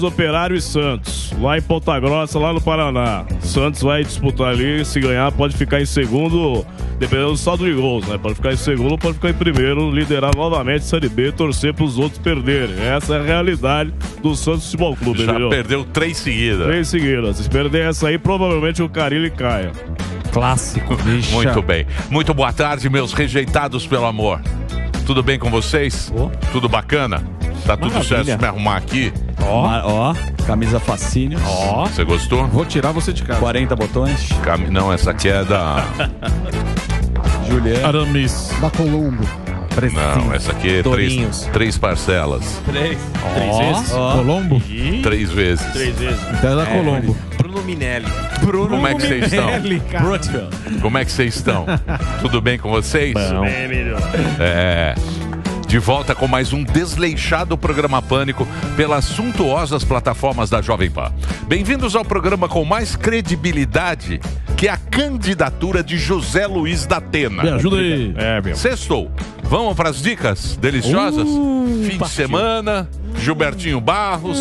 Operário e Santos, lá em Ponta Grossa, lá no Paraná. Santos vai disputar ali, se ganhar pode ficar em segundo, dependendo do saldo de gols, né? Pode ficar em segundo, pode ficar em primeiro, liderar novamente a Série B, torcer para os outros perderem. Essa é a realidade do Santos Futebol Clube. Já entendeu? perdeu 3 seguidas. 3 seguidas. Se perder essa aí, provavelmente o Carille caia. Clássico. Bicha. Muito bem. Muito boa tarde, meus rejeitados pelo amor. Tudo bem com vocês? Tudo bacana? Tá tudo Maravilha. certo? Se me arrumar aqui. Ó, camisa fascínio. Ó, você gostou? Vou tirar você de casa. 40 botões. Não, essa aqui é da... Juliana. Aramis. Da Colombo. Não, essa aqui é Tourinhos. 3 parcelas. 3 vezes? Colombo? 3 vezes. 3 vezes. Então é da Colombo. Bruno Minelli. Como é que vocês estão? Brutfield. Como é que vocês estão? Tudo bem com vocês? Bem, Emílio. De volta com mais um desleixado programa Pânico pelas suntuosas plataformas da Jovem Pan. Bem-vindos ao programa com mais credibilidade que a candidatura de José Luiz da Atena. Me ajuda aí. Sextou. Vamos para as dicas deliciosas? Fim de semana, Gilbertinho Barros,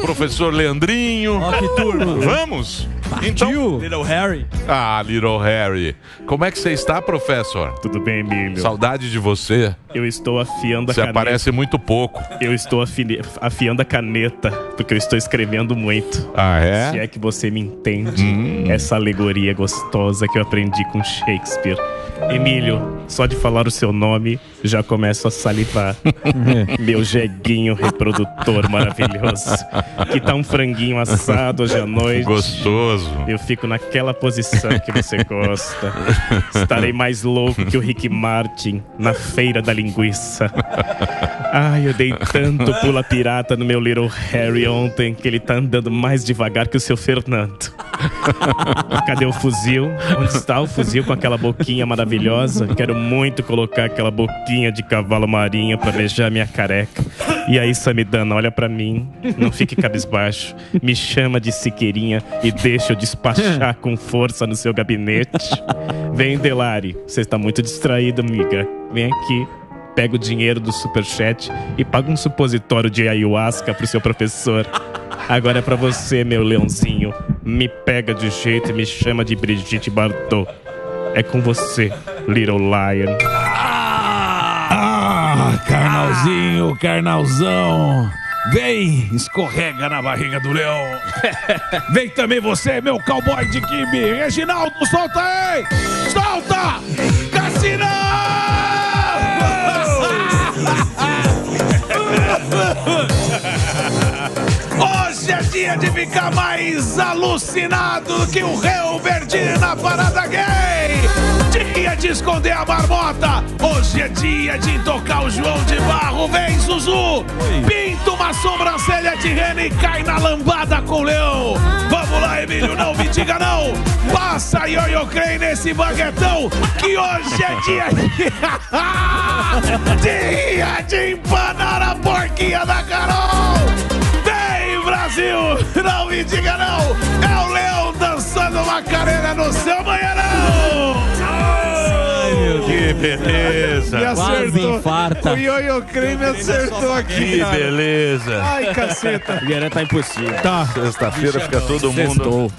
professor Leandrinho. Ó, que turma. Vamos? Então, Little Harry. Little Harry. Como é que você está, professor? Tudo bem, Emílio? Saudade de você. Eu estou afiando a Você caneta. aparece muito pouco. Eu estou afiando a caneta, porque eu estou escrevendo muito. Ah, Se é que você me entende, essa alegoria gostosa que eu aprendi com Shakespeare. Emílio, só de falar o seu nome, já começo a salivar. Meu jeguinho reprodutor maravilhoso. Que tá um franguinho assado hoje à noite. Gostoso. Eu fico naquela posição que você gosta. Estarei mais louco que o Rick Martin na feira da linguiça. Ai, eu dei tanto pula pirata no meu Little Harry ontem que ele tá andando mais devagar que o seu Fernando. Cadê o fuzil? Onde está o fuzil com aquela boquinha maravilhosa? Quero muito colocar aquela boquinha de cavalo marinho pra beijar minha careca. E aí, Samidana, olha pra mim, não fique cabisbaixo, me chama de Siqueirinha e deixa eu despachar com força no seu gabinete. Vem, Delari, você está muito distraída, amiga. Vem aqui, pega o dinheiro do superchat e paga um supositório de ayahuasca pro seu professor. Agora é pra você, meu leãozinho. Me pega de jeito e me chama de Brigitte Bardot. É com você, Little Lion. Carnalzinho, carnalzão. Vem, escorrega na barriga do leão. Vem também você, meu cowboy de quibe. Reginaldo, solta aí! Solta! Hoje é dia de ficar mais alucinado que o Rio Verde na parada gay. Dia de esconder a marmota. Hoje é dia de tocar o João de Barro. Vem, Zuzu. Pinta uma sobrancelha de rena e cai na lambada com o leão. Vamos lá, Emílio, não me diga não. Passa Yo-Yo Crane nesse baguetão, que hoje é dia de empanar a porquinha da Carol. Vem, Brasil, não me diga não. É o leão dançando Macarena no seu banheirão. Que beleza. Me acertou. Infarta. O Yo-Yo Crane me acertou aqui, Que cara. beleza. Ai, caceta. Guilherme tá impossível. Tá. Sexta-feira fica todo mundo... Sextou.